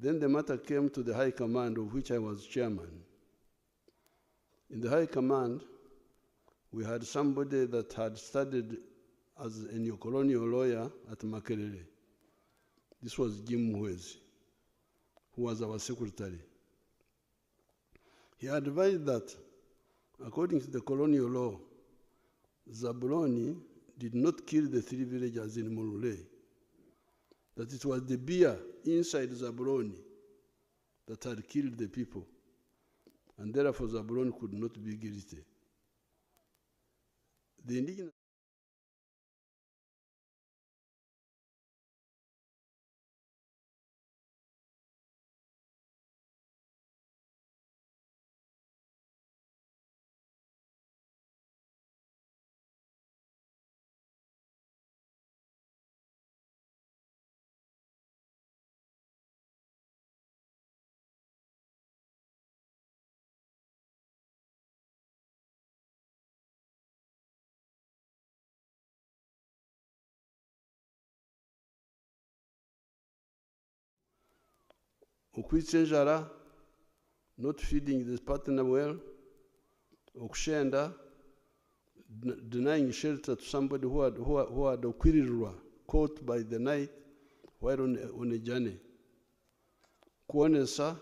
Then the matter came to the High Command, of which I was chairman. In the High Command, we had somebody that had studied as a neo-colonial lawyer at Makerere. This was Jim Mwezi, who was our secretary. He advised that, according to the colonial law, Zabuloni did not kill the 3 villagers in Mulule, that it was the beer inside Zabuloni that had killed the people, and therefore Zabuloni could not be guilty. The indigenous Okwitsenjara, not feeding the partner well, Okshenda, denying shelter to somebody who had okwirirwa, caught by the night while on a journey. Kuonesa,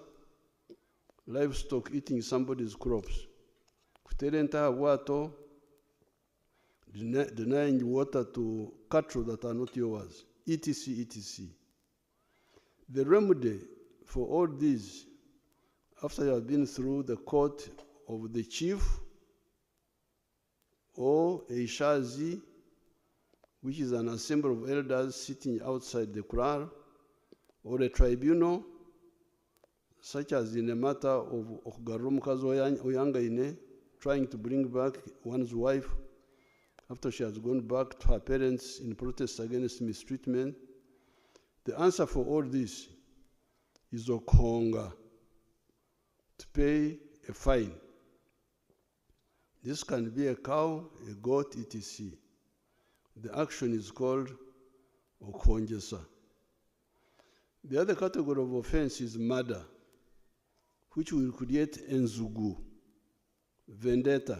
livestock eating somebody's crops. Kuterenta wato, denying water to cattle that are not yours, etc., etc. The remedy for all these, after you have been through the court of the chief or a shazi, which is an assembly of elders sitting outside the kraal, or a tribunal, such as in a matter of Okugarumukazi Oyangaine, trying to bring back one's wife after she has gone back to her parents in protest against mistreatment. The answer for all this is Okonga, to pay a fine. This can be a cow, a goat, etc. The action is called Okonjesa. The other category of offense is murder, which will create enzugu, vendetta.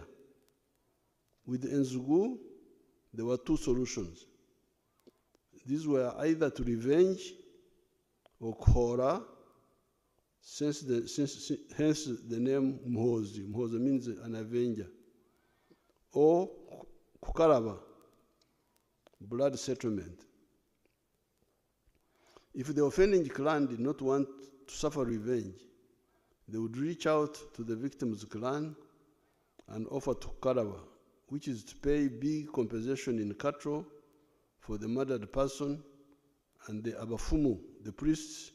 With enzugu, there were 2 solutions. These were either to revenge or kora, hence the name Mhozi. Mhozi means an avenger. Or kukaraba, blood settlement. If the offending clan did not want to suffer revenge, they would reach out to the victim's clan and offer to kukaraba, which is to pay big compensation in cattle for the murdered person, and the abafumu, the priests,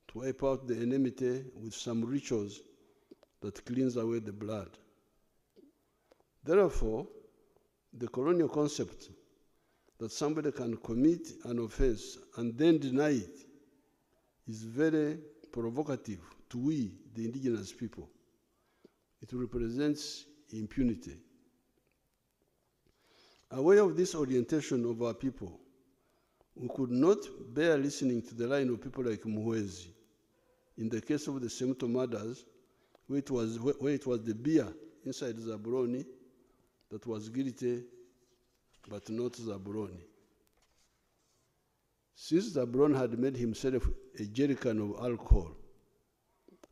to wipe out the enmity with some rituals that cleans away the blood. Therefore, the colonial concept that somebody can commit an offense and then deny it is very provocative to we, the indigenous people. It represents impunity. Aware of this orientation of our people, we could not bear listening to the line of people like Mwezi. In the case of the Semto murders, where it was the beer inside Zabuloni that was guilty, but not Zabuloni. Since Zabuloni had made himself a jerrycan of alcohol,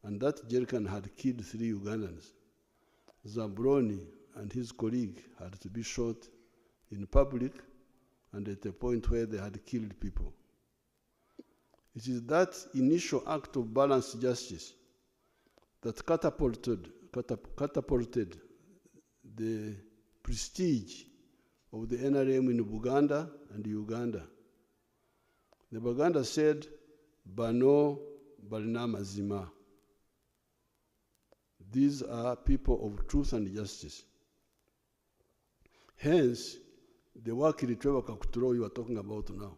and that jerrycan had killed 3 Ugandans, Zabuloni and his colleague had to be shot in public and at a point where they had killed people. It is that initial act of balanced justice that catapulted the prestige of the NRM in Buganda and Uganda. The Baganda said, Bano Balina Mazima. These are people of truth and justice. Hence, the work Yoweri Kaguta you are talking about now.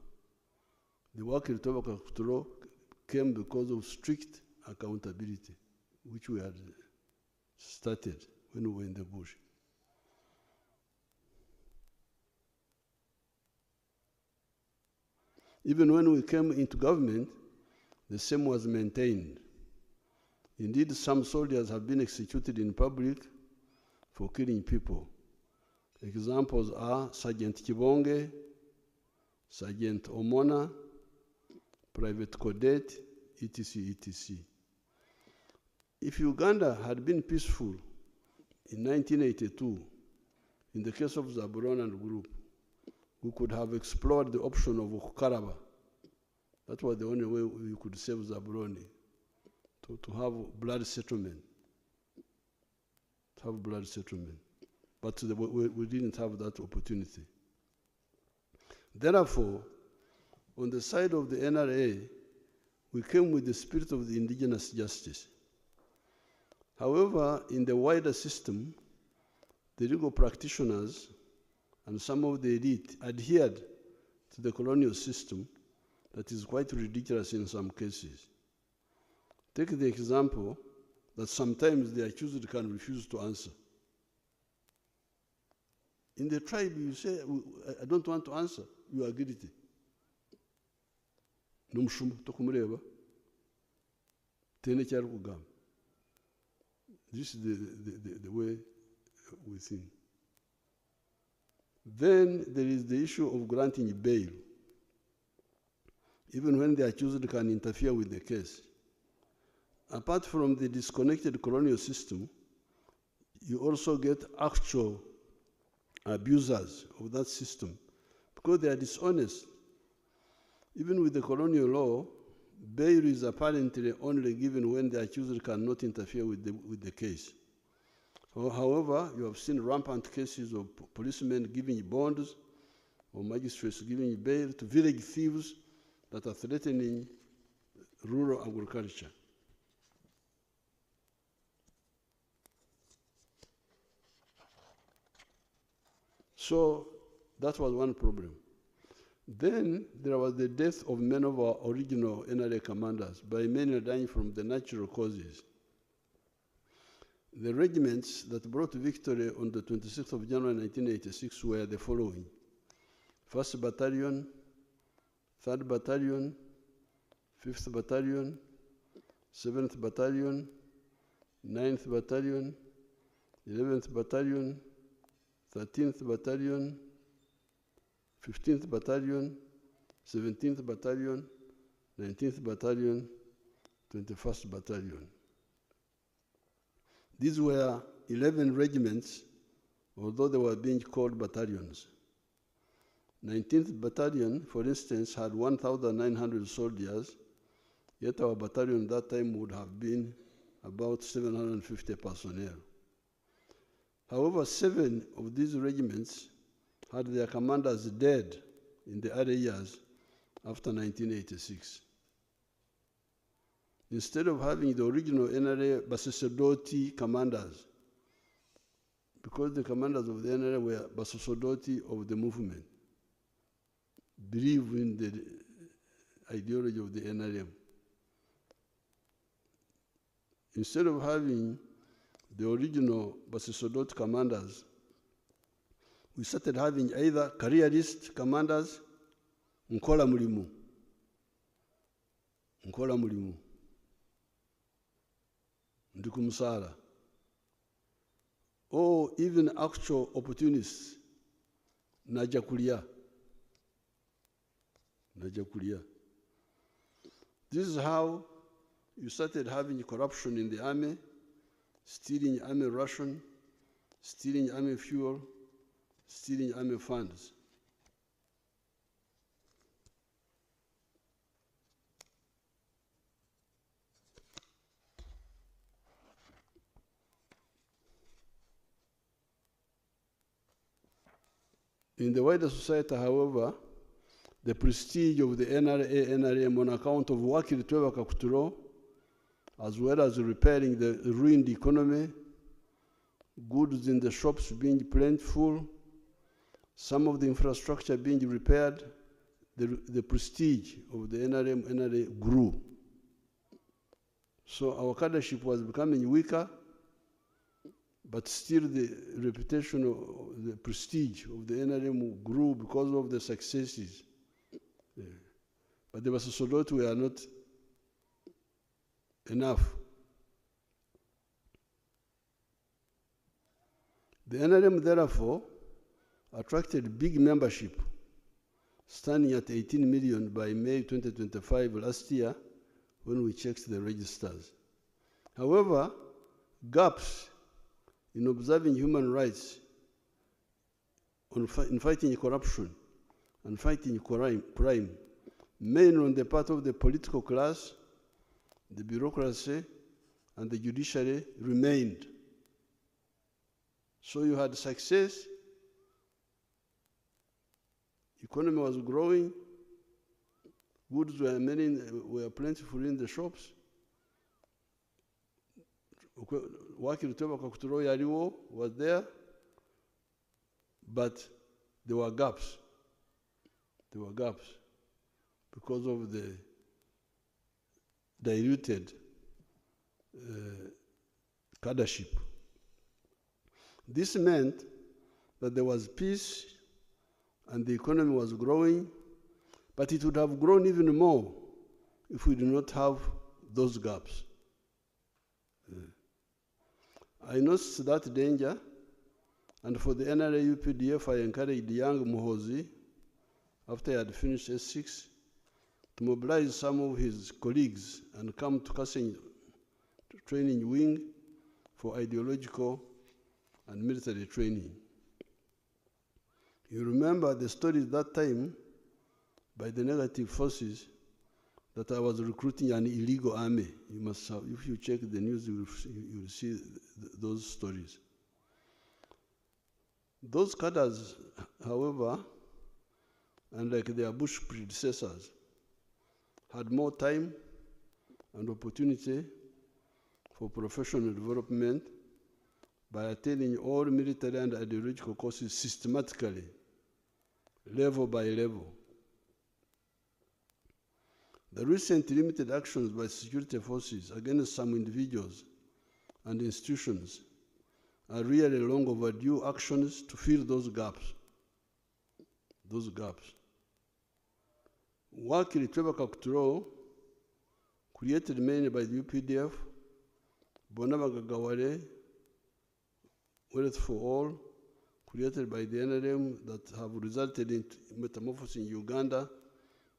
The work Yoweri Kaguta came because of strict accountability, which we had started when we were in the bush. Even when we came into government, the same was maintained. Indeed, some soldiers have been executed in public for killing people. Examples are Sergeant Kibonge, Sergeant Omona, Private Codet, etc., etc. If Uganda had been peaceful in 1982, in the case of Zaburon and group, we could have explored the option of Okukaraba. That was the only way we could save Zaburoni, to have blood settlement. To have blood settlement. But we didn't have that opportunity. Therefore, on the side of the NRA, we came with the spirit of the indigenous justice. However, in the wider system, the legal practitioners and some of the elite adhered to the colonial system that is quite ridiculous in some cases. Take the example that sometimes the accused can refuse to answer. In the tribe, you say, I don't want to answer, you are guilty. This is the way we think. Then there is the issue of granting bail, even when the accused can interfere with the case. Apart from the disconnected colonial system, you also get actual abusers of that system because they are dishonest. Even with the colonial law, bail is apparently only given when the accused cannot interfere with the case. However, you have seen rampant cases of policemen giving bonds or magistrates giving bail to village thieves that are threatening rural agriculture. So that was one problem. Then there was the death of many of our original NRA commanders by many dying from the natural causes. The regiments that brought victory on the 26th of January 1986 were the following: 1st Battalion, 3rd Battalion, 5th Battalion, 7th Battalion, 9th Battalion, 11th Battalion, 13th Battalion, 15th Battalion, 17th Battalion, 19th Battalion, 21st Battalion. These were 11 regiments, although they were being called battalions. 19th Battalion, for instance, had 1,900 soldiers, yet our battalion that time would have been about 750 personnel. However, 7 of these regiments had their commanders dead in the early years after 1986. Instead of having the original NRA Basasodoti commanders, because the commanders of the NRA were Basasodoti of the movement, believe in the ideology of the NRM. Instead of having the original Basasodoti commanders, we started having either careerist commanders, Nkola Mulimu, Ndikumusala, or even actual opportunists, Najakulia. This is how you started having corruption in the army, stealing army ration, stealing army fuel, stealing army funds. In the wider society, however, the prestige of the NRM on account of working to Kakuturo, as well as repairing the ruined economy, goods in the shops being plentiful, some of the infrastructure being repaired, the prestige of the NRA grew. So our cadreship was becoming weaker, but still the reputation of the prestige of the NRM grew because of the successes. But the Basasodoti were not enough. The NRM, therefore, attracted big membership, standing at 18 million by May 2025 last year when we checked the registers. However, gaps in observing human rights, in fighting corruption and fighting crime, mainly on the part of the political class, the bureaucracy, and the judiciary, remained. So you had success, economy was growing, goods were plentiful in the shops. Wakiri Yoweri Kaguta Museveni was there, but there were gaps. There were gaps because of the diluted cadreship. This meant that there was peace and the economy was growing, but it would have grown even more if we did not have those gaps. I noticed that danger, and for the NRA UPDF, I encouraged young Muhozi, after he had finished S6, to mobilize some of his colleagues and come to Kasenyi training wing for ideological and military training. You remember the story that time by the negative forces that I was recruiting an illegal army. You must have, if you check the news, you will see those stories. Those cadres, however, unlike their Bush predecessors, had more time and opportunity for professional development by attending all military and ideological courses systematically, level by level. The recent limited actions by security forces against some individuals and institutions are really long overdue actions to fill those gaps. Those gaps. Wakiri Yoweri Kaguta Museveni, created mainly by the UPDF, Bonabagagawale, Wealth for All, created by the NRM, that have resulted in metamorphosis in Uganda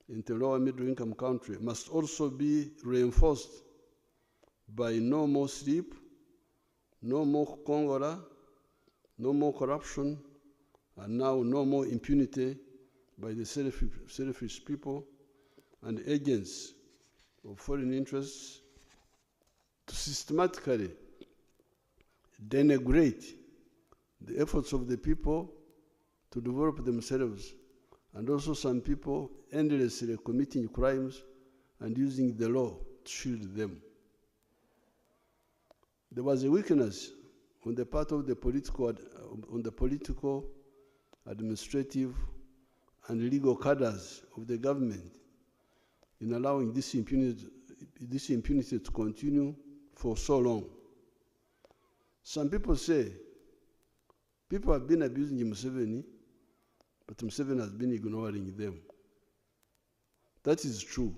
into a lower middle income country, must also be reinforced by no more sleep, no more Congola, no more corruption, and now no more impunity by the selfish people and agents of foreign interests to systematically denigrate the efforts of the people to develop themselves, and also some people endlessly committing crimes and using the law to shield them. There was a weakness on the part of the political, administrative, and legal cadres of the government in allowing this impunity to continue for so long. Some people say people have been abusing Museveni, but Museveni has been ignoring them. That is true.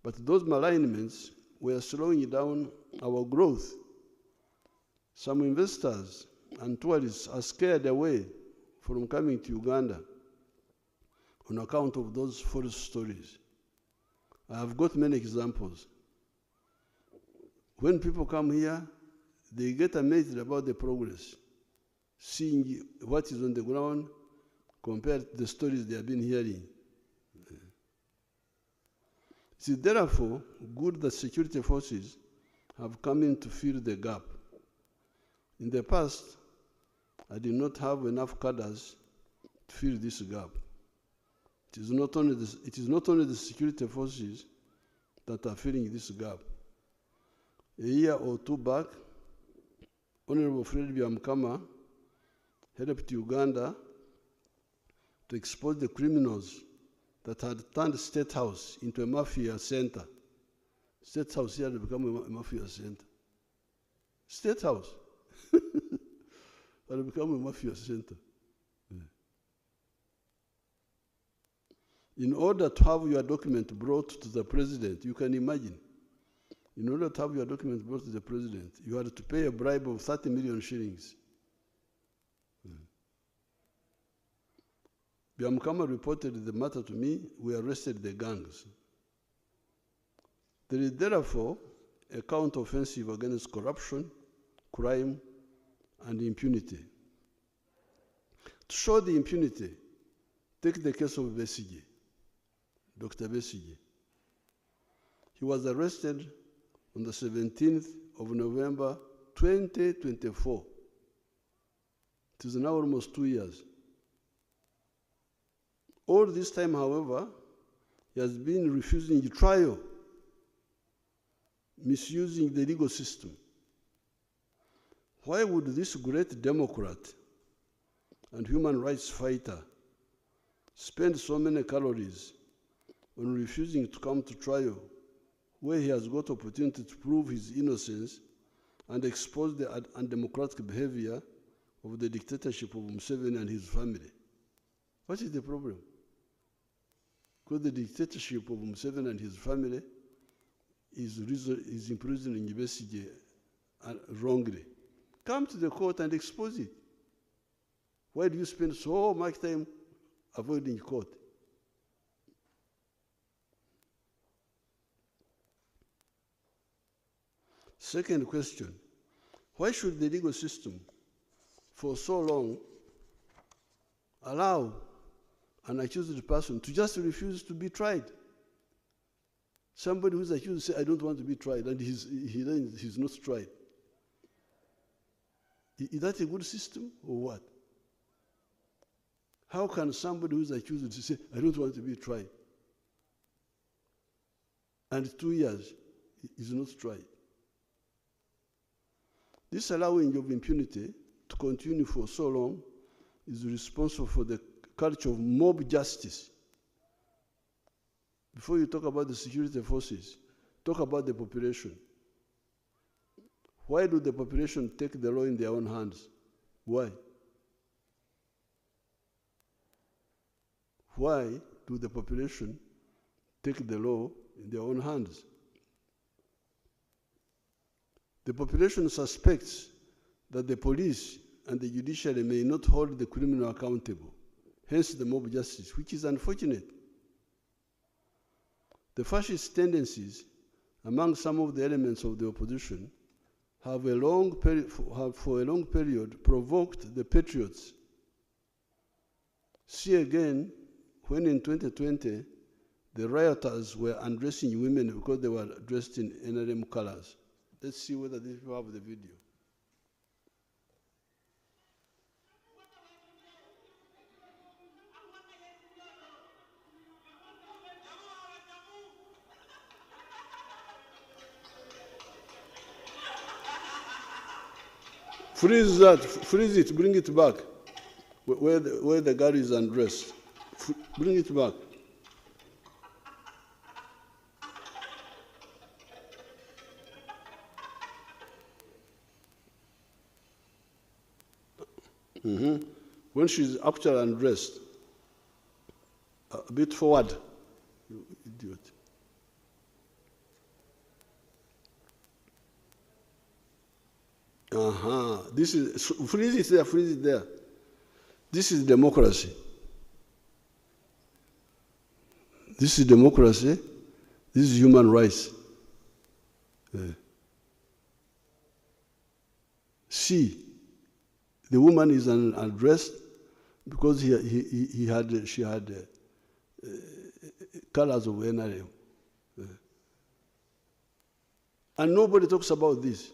But those malignments were slowing down our growth. Some investors and tourists are scared away from coming to Uganda on account of those false stories. I have got many examples. When people come here, they get amazed about the progress, seeing what is on the ground compared to the stories they have been hearing. It is therefore good that security forces have come in to fill the gap. In the past, I did not have enough cadres to fill this gap. It is not only the security forces that are filling this gap. A year or two back, Honorable Fred Byamukama helped Uganda to expose the criminals that had turned State House into a mafia center. State House here had become a mafia center. State House had become a mafia center. In order to have your document brought to the president, you can imagine, in order to have your documents brought to the president, you had to pay a bribe of 30 million shillings. Byamukama reported the matter to me. We arrested the gangs. There is therefore a counter-offensive against corruption, crime, and impunity. To show the impunity, take the case of Besigye, Dr. Besigye. He was arrested on the 17th of November, 2024. It is now almost 2 years. All this time, however, he has been refusing trial, misusing the legal system. Why would this great Democrat and human rights fighter spend so many calories on refusing to come to trial, where he has got opportunity to prove his innocence and expose the undemocratic behavior of the dictatorship of Museveni and his family? What is the problem? Because the dictatorship of Museveni and his family is imprisoning Besigye wrongly. Come to the court and expose it. Why do you spend so much time avoiding court? Second question, why should the legal system for so long allow an accused person to just refuse to be tried? Somebody who's accused says, I don't want to be tried, and he's not tried. Is that a good system or what? How can somebody who's accused say, I don't want to be tried, and 2 years is not tried? This allowing of impunity to continue for so long is responsible for the culture of mob justice. Before you talk about the security forces, talk about the population. Why do the population take the law in their own hands? Why? Why do the population take the law in their own hands? The population suspects that the police and the judiciary may not hold the criminal accountable, hence the mob justice, which is unfortunate. The fascist tendencies among some of the elements of the opposition have for a long period provoked the patriots. See again, when in 2020, the rioters were undressing women because they were dressed in NRM colors. Let's see whether these people have the video. Freeze that, freeze it, bring it back. Where the girl is undressed. Bring it back. When she's actually undressed, a bit forward, you idiot. This is, freeze it there, freeze it there. This is democracy. This is democracy. This is human rights. See, the woman is undressed because she had colors of NRM. And nobody talks about this.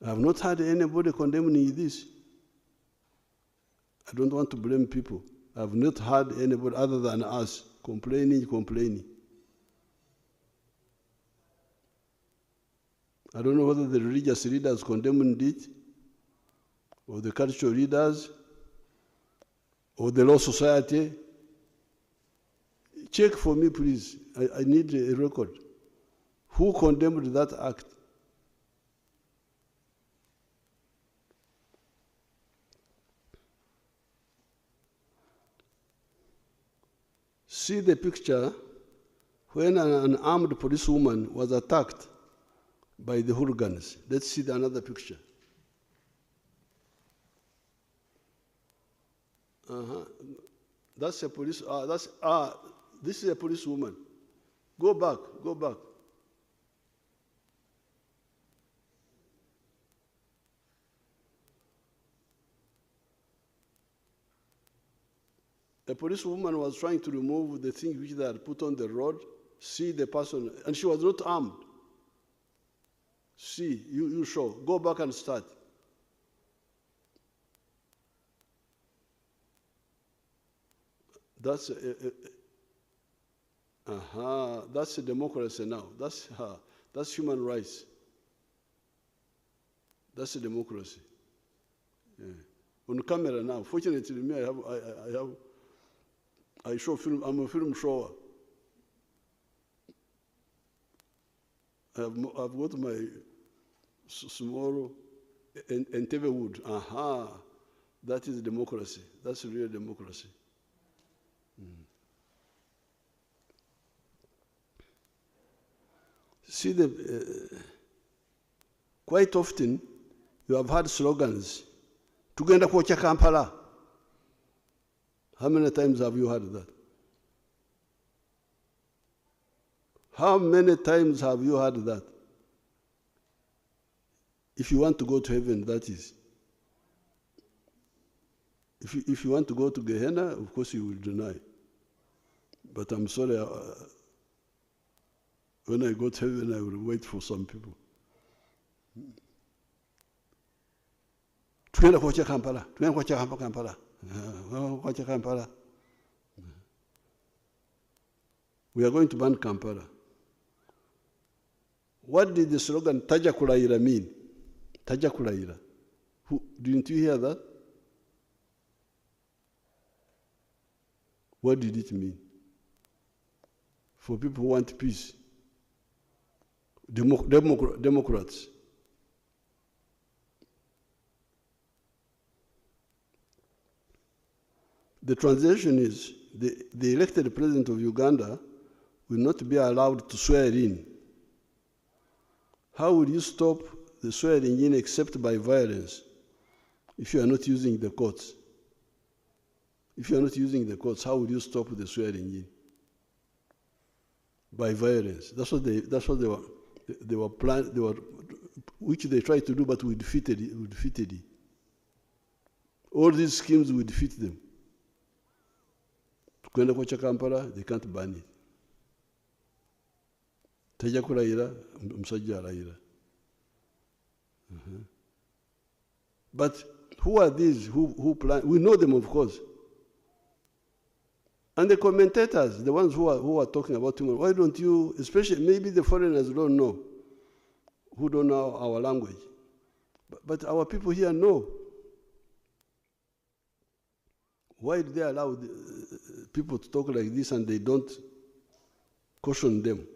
I have not heard anybody condemning this. I don't want to blame people. I have not heard anybody other than us complaining. I don't know whether the religious leaders condemned it, or the cultural leaders, or the law society. Check for me, please. I need a record. Who condemned that act? See the picture when an armed policewoman was attacked by the hooligans. Let's see another picture. That's a police, this is a policewoman. Go back, go back. A policewoman was trying to remove the thing which they had put on the road, see the person, and she was not armed. See, you show. Go back and start. That's that's a democracy now. That's human rights. That's a democracy. Yeah. On camera now. Fortunately, me, I show film. I'm a film shower. I've got my small and TV wood. That is democracy. That's real democracy. See, quite often you have had slogans. Tugenda kuocha Kampala. How many times have you heard that? How many times have you heard that? If you want to go to heaven, that is. If you want to go to Gehenna, of course you will deny. But I'm sorry, when I go to heaven, I will wait for some people. Tugenda kuocha Kampala. Tugenda kuocha Kampala. Kampala. We are going to ban Kampala. What did the slogan Taja Kulaira mean? Taja Kulaira. Didn't you hear that? What did it mean? For people who want peace. Democrats. The translation is the elected president of Uganda will not be allowed to swear in. How will you stop the swearing in except by violence if you are not using the courts? If you are not using the courts, how will you stop the swearing in? By violence. That's what they were planning, which they tried to do, but we defeated it. All these schemes will defeat them. Kwenda kwa Kampala, they can't ban it. Tajja kulayira, musajja alayira. But who are these who plan? We know them, of course. And the commentators, the ones who are talking about him, why don't you, especially maybe the foreigners don't know, who don't know our language. But our people here know. Why do they allow people to talk like this and they don't caution them?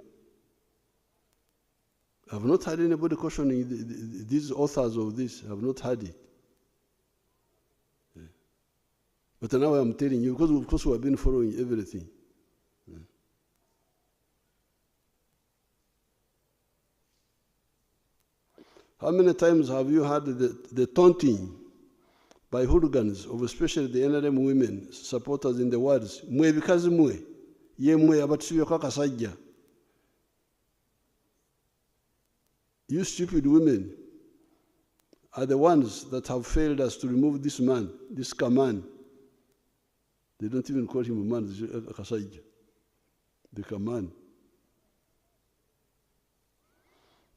I've not had anybody cautioning these authors of this. I've not had it. Yeah. But now I'm telling you, because of course we have been following everything. Yeah. How many times have you had the taunting by hooligans of especially the NRM women supporters in the words, mwe bikazi mwe, ye mwe abatusibye kasajja. You stupid women are the ones that have failed us to remove this man, this Kaman. They don't even call him a man, kasajja. The Kaman.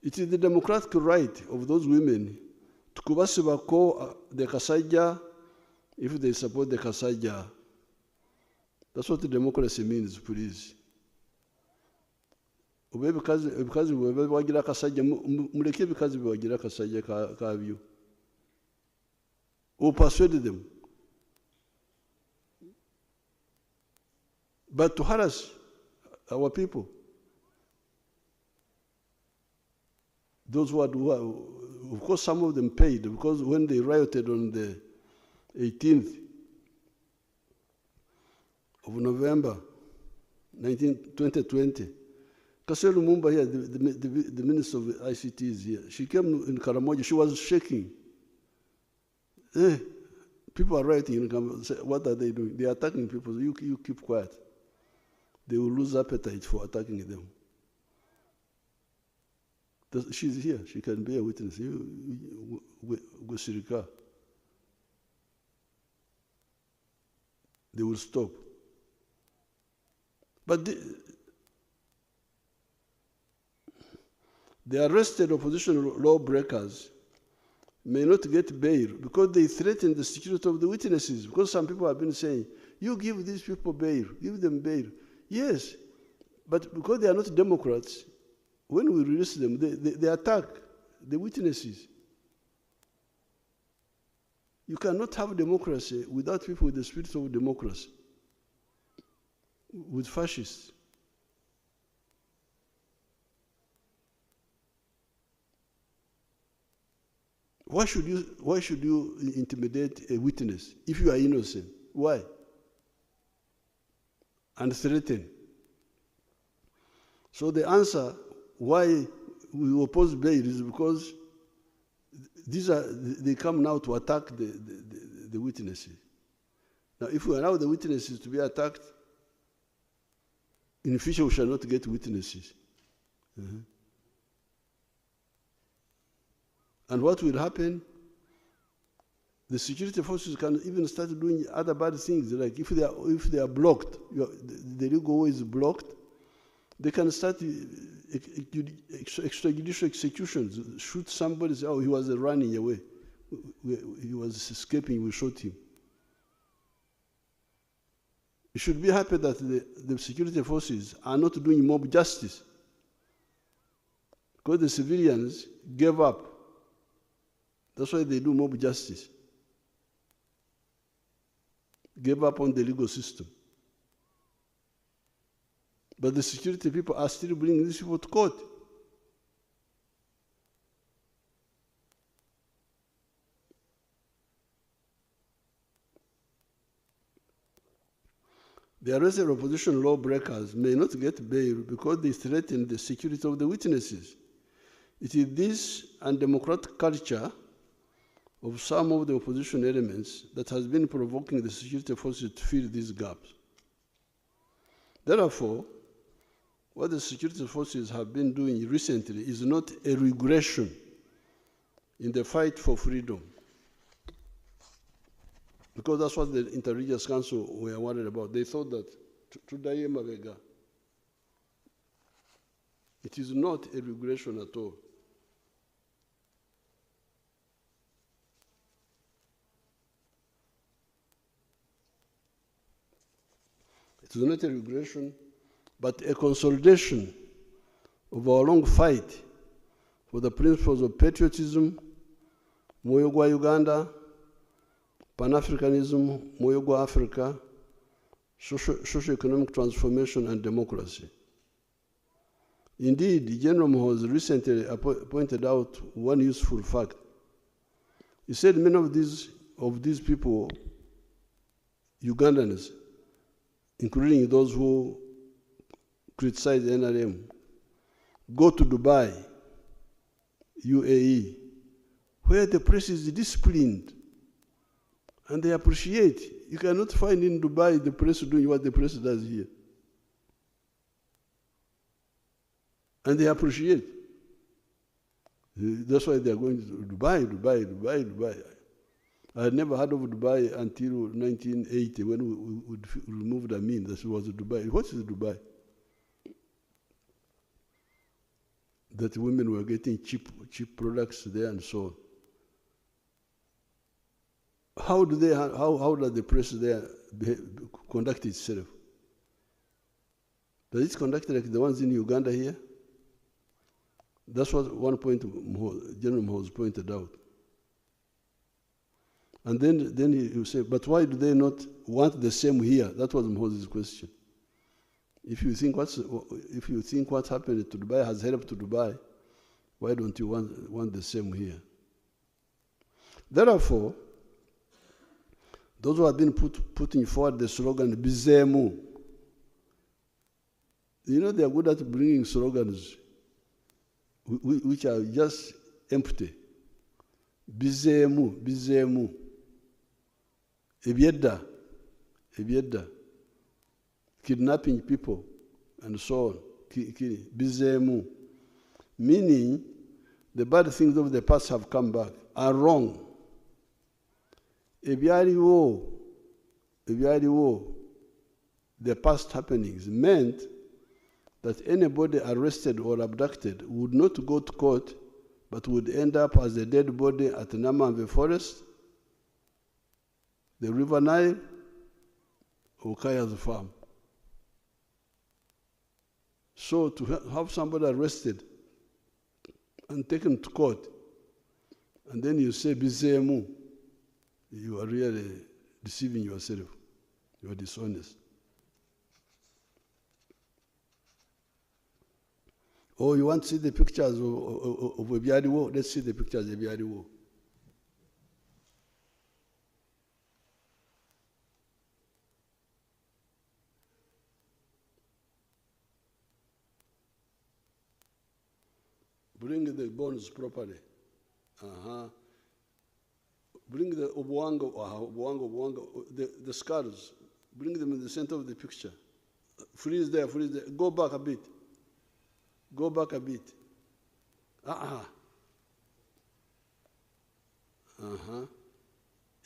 It is the democratic right of those women to kubasibako the kasajja if they support the kasajja. That's what the democracy means, please. Because wagira kasajja muleke because wagira kasajja kabyo. Or persuade them. But to harass our people, those who are, of course, some of them paid because when they rioted on the 18th of November, 2020, Kaselu Lumumba here, the Minister of ICT is here. She came in Karamoja, she was shaking. People are writing in Karamoja, what are they doing? They are attacking people, you keep quiet. They will lose appetite for attacking them. She's here, she can be a witness. Gusirika. They will stop. But the arrested opposition lawbreakers may not get bail because they threaten the security of the witnesses. Because some people have been saying, you give these people bail, give them bail. Yes, but because they are not Democrats, when we release them, they attack the witnesses. You cannot have democracy without people with the spirit of democracy, with fascists. Why should you intimidate a witness if you are innocent? Why? And threaten. So the answer why we oppose bail is because they come now to attack the witnesses. Now, if we allow the witnesses to be attacked, in the future we shall not get witnesses. And what will happen? The security forces can even start doing other bad things. Like if they are blocked, the legal way is blocked, they can start extrajudicial executions. Shoot somebody, say, oh, he was running away. He was escaping, we shot him. You should be happy that the security forces are not doing mob justice, because the civilians gave up. That's why they do mob justice. Gave up on the legal system. But the security people are still bringing these people to court. The arrested opposition lawbreakers may not get bail because they threaten the security of the witnesses. It is this undemocratic culture of some of the opposition elements that has been provoking the security forces to fill these gaps. Therefore, what the security forces have been doing recently is not a regression in the fight for freedom, because that's what the Interreligious Council were worried about. They thought that Tudaye Mabega, it is not a regression at all. It is not a regression, but a consolidation of our long fight for the principles of patriotism, Moyo gwa Uganda, Pan-Africanism, Moyo gwa Africa, socio-economic transformation, and democracy. Indeed, General Muhoozi recently pointed out one useful fact. He said many of these people, Ugandans, including those who criticize NRM, go to Dubai, UAE, where the press is disciplined and they appreciate. You cannot find in Dubai the press doing what the press does here. And they appreciate. That's why they are going to Dubai. I had never heard of Dubai until 1980 when we removed Amin. That was Dubai. What is Dubai? That women were getting cheap products there and so on. How does the press there conduct itself? Does it conduct like the ones in Uganda here? That's what one point General Muhoozi pointed out. And then you say, but why do they not want the same here? That was Muhoozi's question. If you think what happened to Dubai has helped to Dubai, why don't you want the same here? Therefore, those who have been putting forward the slogan "Bizemu," You know, they are good at bringing slogans which are just empty. Bizemu, bizemu. Ebyedda, ebyedda. Kidnapping people, and so on. Bizemu. Meaning, the bad things of the past have come back, are wrong. Ebyaliwo, the past happenings meant that anybody arrested or abducted would not go to court, but would end up as a dead body at Namamve Forest, the River Nile, or Kaya's farm. So to have somebody arrested and taken to court, and then you say, Bizemu, you are really deceiving yourself. You are dishonest. Oh, you want to see the pictures of Ebyaliwo? Let's see the pictures of Ebyaliwo. Bring the bones properly. Bring the the skulls. Bring them in the center of the picture. Freeze there, freeze there. Go back a bit. Go back a bit.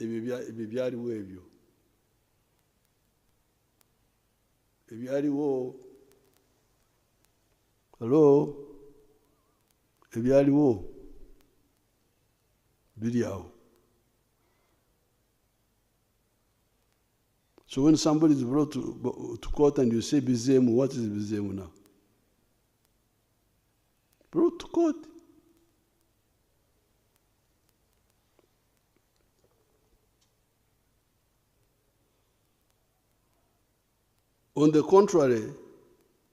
Ebyaliwo ebyo. Ebyaliwo. Hello? Ebyaliwo. Biri awo. So when somebody is brought to court and you say Bizemu, what is Bizemu now? Brought to court. On the contrary,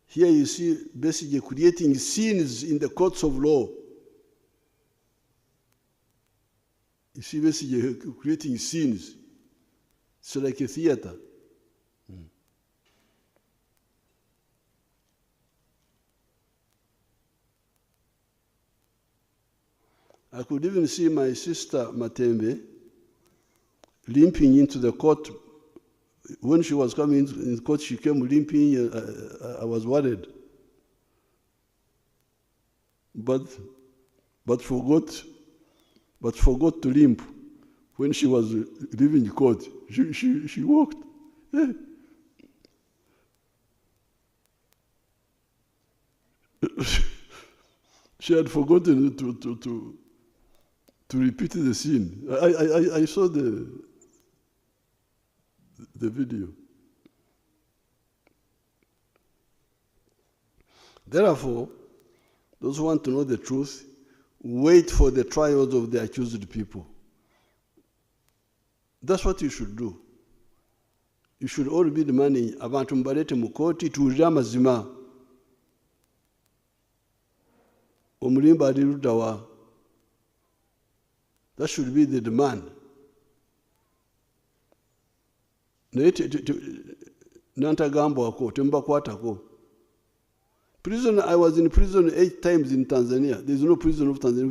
here you see basically creating scenes in the courts of law. You see basically creating scenes. It's like a theater. I could even see my sister Matembe limping into the court. When she was coming in the court, she came limping. I was worried, but forgot to limp. When she was leaving the court, she walked. She had forgotten to repeat the scene. I saw the video. Therefore, those who want to know the truth, wait for the trials of the accused people. That's what you should do. You should all be demanding abantu mbalete mu kooti tuwulire amazima. Omulimba ali ludda wa? That should be the demand. Naye nantagambwako tembakwatako. Prison, I was in prison 8 times in Tanzania. There is no prison of Tanzania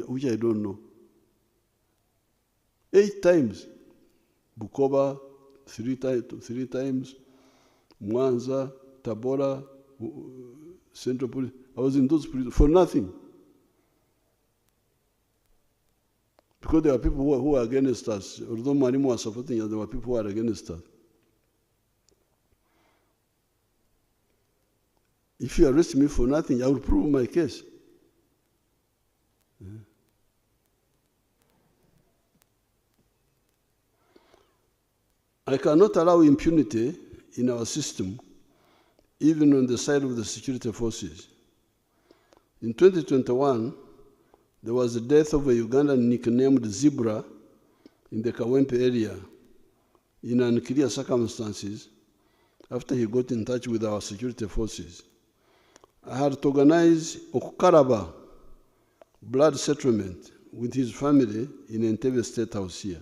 which I don't know. 8 times. Bukoba, 3 times. Mwanza, Tabora, Central Police. I was in those prisons for nothing. Because there are people who are against us. Although Mwalimu was supporting us, there were people who are against us. If you arrest me for nothing, I will prove my case. I cannot allow impunity in our system, even on the side of the security forces. In 2021, there was the death of a Ugandan nicknamed Zebra in the Kawempe area in unclear circumstances after he got in touch with our security forces. I had to organize Okukaraba blood settlement with his family in Entebbe State House here.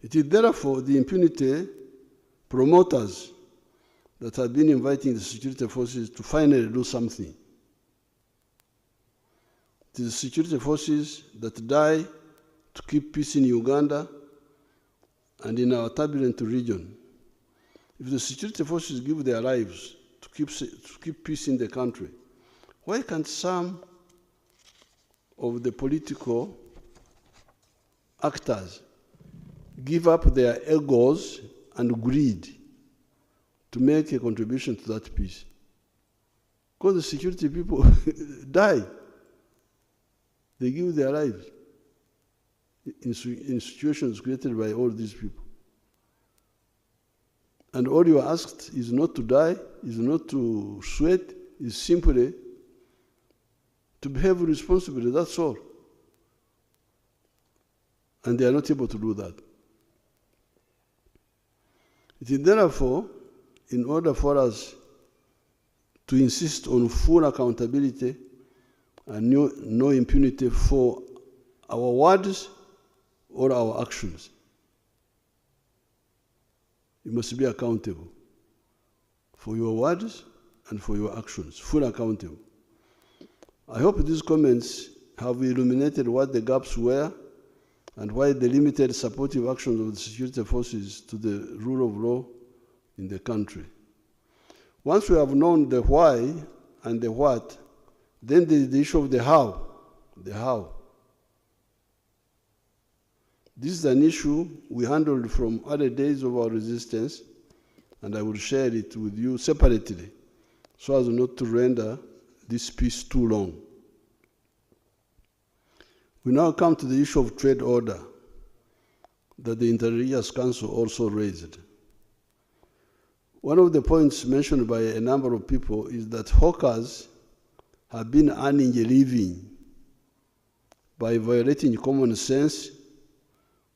It is therefore the impunity promoters that have been inviting the security forces to finally do something. It is the security forces that die to keep peace in Uganda and in our turbulent region. If the security forces give their lives to keep peace in the country, why can't some of the political actors give up their egos and greed to make a contribution to that peace? Because the security people die. They give their lives in situations created by all these people. And all you are asked is not to die, is not to sweat, is simply to behave responsibly, that's all. And they are not able to do that. It is therefore, in order for us to insist on full accountability and no impunity for our words or our actions, you must be accountable for your words and for your actions, fully accountable. I hope these comments have illuminated what the gaps were and why the limited supportive actions of the security forces to the rule of law in the country. Once we have known the why and the what, then there is the issue of the how. The how. This is an issue we handled from early days of our resistance, and I will share it with you separately so as not to render this piece too long. We now come to the issue of trade order that the Inter-Religious Council also raised. One of the points mentioned by a number of people is that hawkers have been earning a living by violating common sense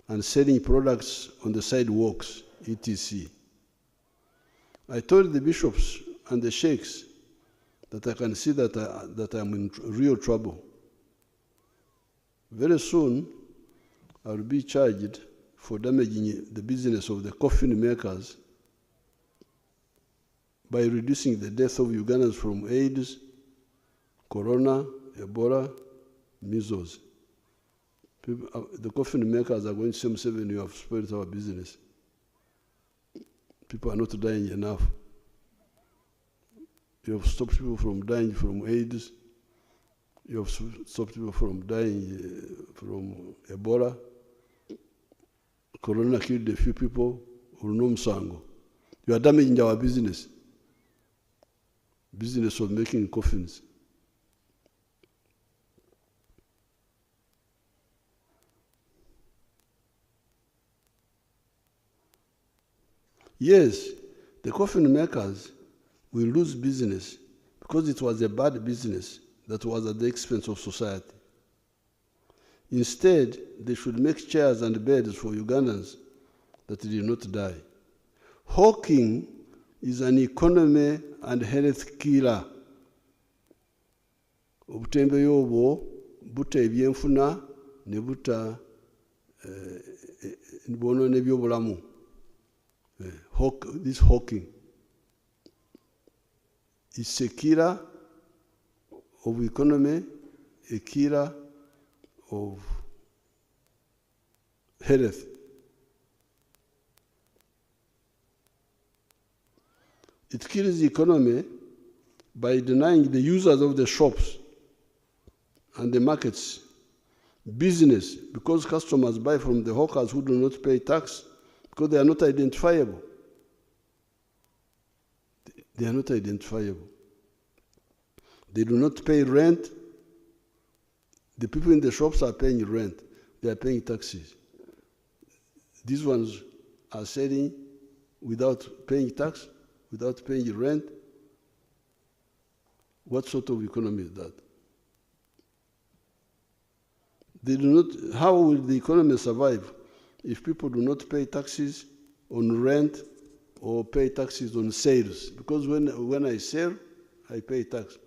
and selling products on the sidewalks, etc. I told the bishops and the sheikhs that I can see that I'm in real trouble. Very soon, I will be charged for damaging the business of the coffin makers by reducing the death of Ugandans from AIDS, Corona, Ebola, measles. The coffin makers are going to say, Museveni, you have spoiled our business. People are not dying enough. You have stopped people from dying from AIDS. You have stopped people from dying from Ebola. Corona killed a few people. You are damaging our business. Business of making coffins. Yes, the coffin makers will lose business because it was a bad business that was at the expense of society. Instead, they should make chairs and beds for Ugandans that did not die. Hawking is an economy and health killer. Obutembeeyi obwo buta ebyenfuna ne buta bwonoona ebyobulamu. This hawking is a killer of economy, a killer of health. It kills the economy by denying the users of the shops and the markets business, because customers buy from the hawkers who do not pay tax because they are not identifiable. They are not identifiable. They do not pay rent. The people in the shops are paying rent. They are paying taxes. These ones are selling without paying tax, without paying rent. What sort of economy is that? They do not. How will the economy survive if people do not pay taxes on rent or pay taxes on sales? Because when I sell, I pay tax.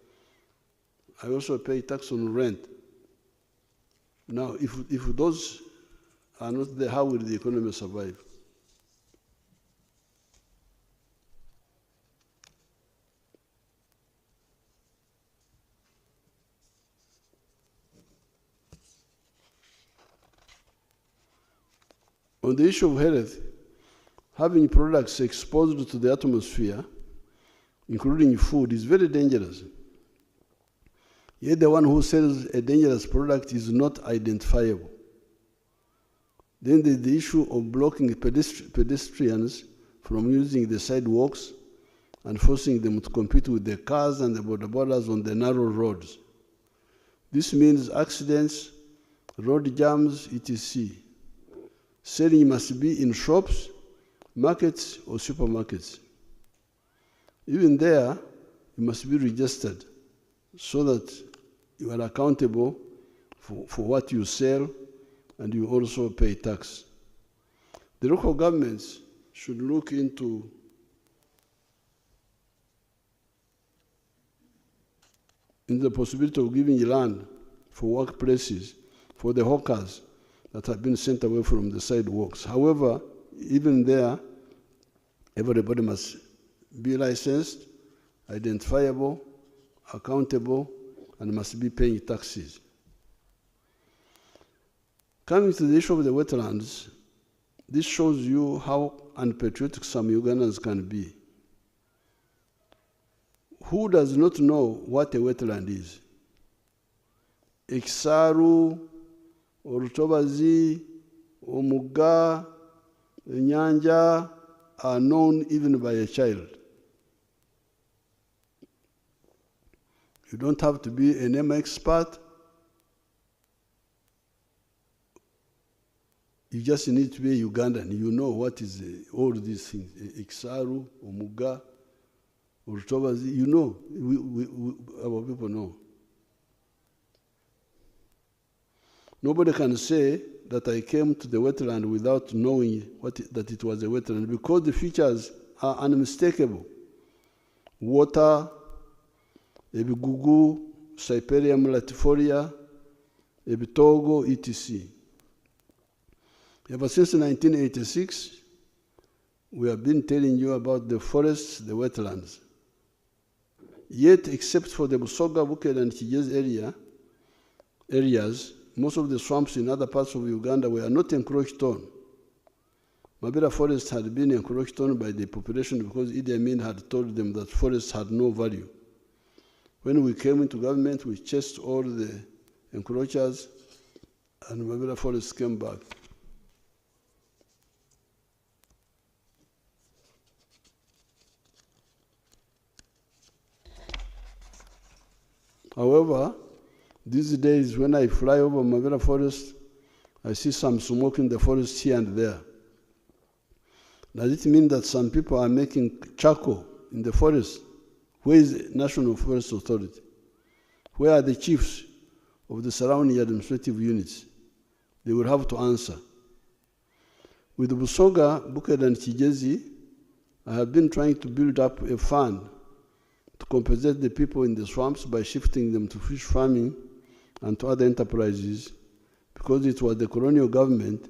I also pay tax on rent. Now, if those are not there, how will the economy survive? On the issue of health, having products exposed to the atmosphere, including food, is very dangerous. Yet the one who sells a dangerous product is not identifiable. Then there's the issue of blocking pedestrians from using the sidewalks and forcing them to compete with the cars and the bodabodas on the narrow roads. This means accidents, road jams, etc. Selling must be in shops, markets, or supermarkets. Even there, it must be registered so that you are accountable for what you sell and you also pay tax. The local governments should look into the possibility of giving land for workplaces for the hawkers that have been sent away from the sidewalks. However, even there, everybody must be licensed, identifiable, accountable, and must be paying taxes. Coming to the issue of the wetlands, this shows you how unpatriotic some Ugandans can be. Who does not know what a wetland is? Ekisaru, Orutobazi, Omugga, Enyanja are known even by a child. You don't have to be an NEMA expert. You just need to be a Ugandan. You know what is all these things. Ekisaru, Omugga, Orutobazi, you know, our people know. Nobody can say that I came to the wetland without knowing that it was a wetland, because the features are unmistakable. Water, ebigugu, Cyperium latifolia, ebitogo, etc. Ever since 1986, we have been telling you about the forests, the wetlands. Yet, except for the Busoga, Bukel, and Kigezi areas, most of the swamps in other parts of Uganda were not encroached on. Mabera Forest had been encroached on by the population because Idi Amin had told them that forests had no value. When we came into government, we chased all the encroachers, and Mabera Forest came back. However, these days when I fly over Mabera Forest, I see some smoke in the forest here and there. Does it mean that some people are making charcoal in the forest? Where is the National Forest Authority? Where are the chiefs of the surrounding administrative units? They will have to answer. With Busoga, Bukel, and Kigezi, I have been trying to build up a fund to compensate the people in the swamps by shifting them to fish farming and to other enterprises, because it was the colonial government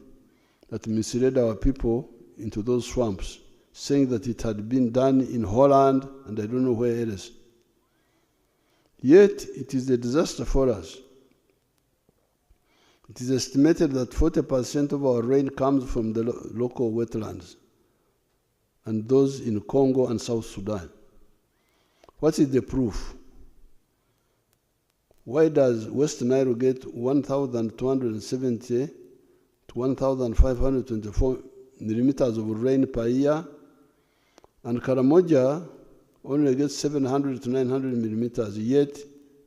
that misled our people into those swamps, saying that it had been done in Holland and I don't know where else. Yet, it is a disaster for us. It is estimated that 40% of our rain comes from the local wetlands, and those in Congo and South Sudan. What is the proof? Why does West Nile get 1,270 to 1,524 millimeters of rain per year, and Karamoja only gets 700 to 900 millimeters, yet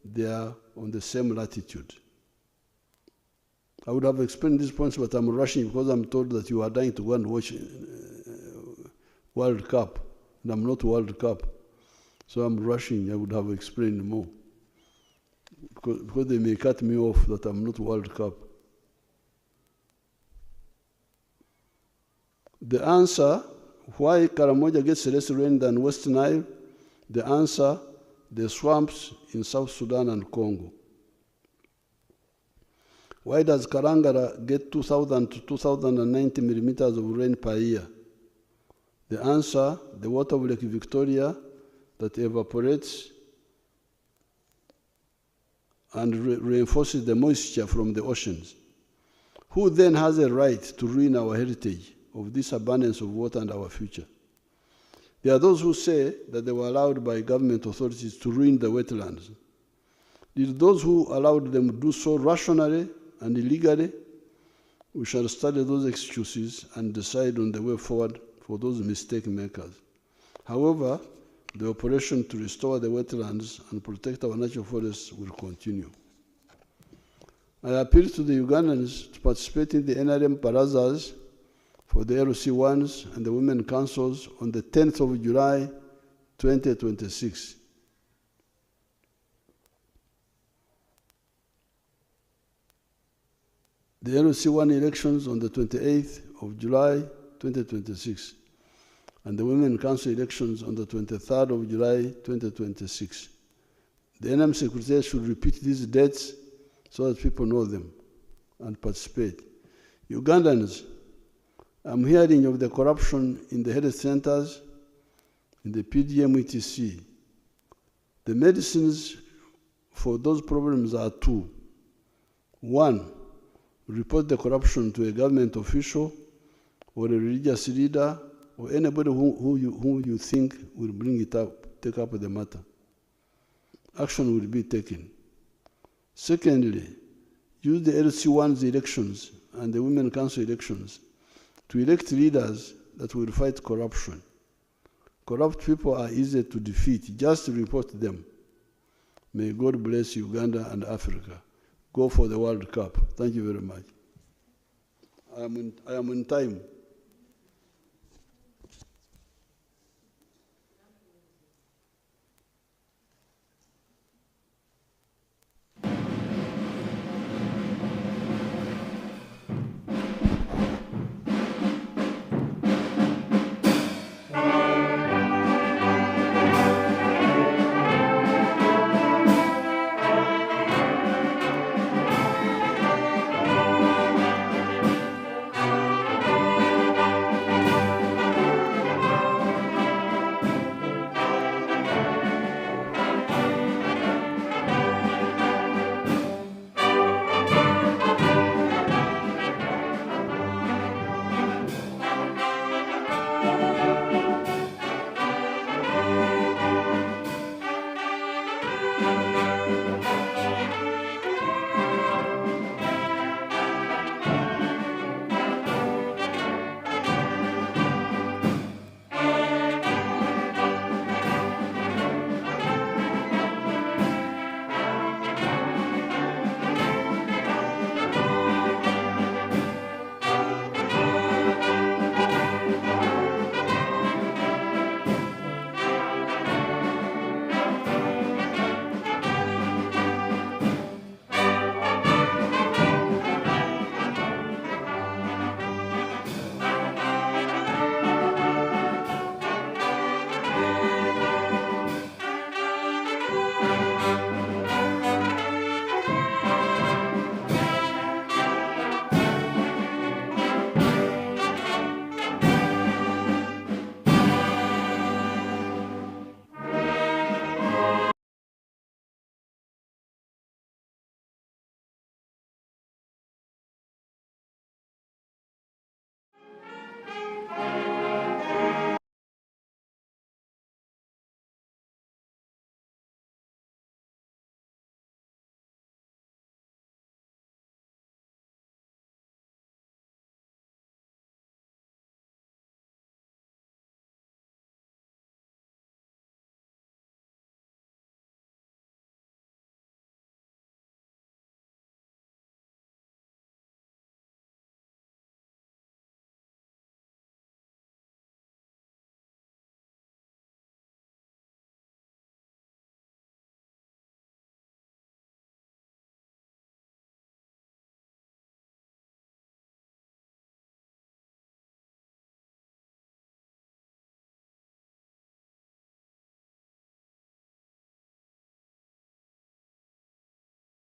they are on the same latitude? I would have explained these points, but I'm rushing because I'm told that you are dying to go and watch World Cup, and I'm not World Cup. So I'm rushing. I would have explained more. Because they may cut me off that I'm not World Cup. The answer, why Karamoja gets less rain than West Nile? The answer, the swamps in South Sudan and Congo. Why does Karangara get 2,000 to 2,090 millimeters of rain per year? The answer, the water of Lake Victoria that evaporates and reinforces the moisture from the oceans. Who then has a right to ruin our heritage of this abundance of water and our future? There are those who say that they were allowed by government authorities to ruin the wetlands. Did those who allowed them do so rationally and illegally? We shall study those excuses and decide on the way forward for those mistake makers. However, the operation to restore the wetlands and protect our natural forests will continue. I appeal to the Ugandans to participate in the NRM barazas for the LC1s and the Women Councils on the 10th of July, 2026. The LC1 elections on the 28th of July, 2026, and the Women Council elections on the 23rd of July, 2026. The NM Secretary should repeat these dates so that people know them and participate. Ugandans, I'm hearing of the corruption in the health centers, in the PDM, etc. The medicines for those problems are two. One, report the corruption to a government official or a religious leader or anybody who you think will bring it up, take up the matter. Action will be taken. Secondly, use the LC1's elections and the Women Council elections to elect leaders that will fight corruption. Corrupt people are easy to defeat. Just report them. May God bless Uganda and Africa. Go for the World Cup. Thank you very much. I am on time.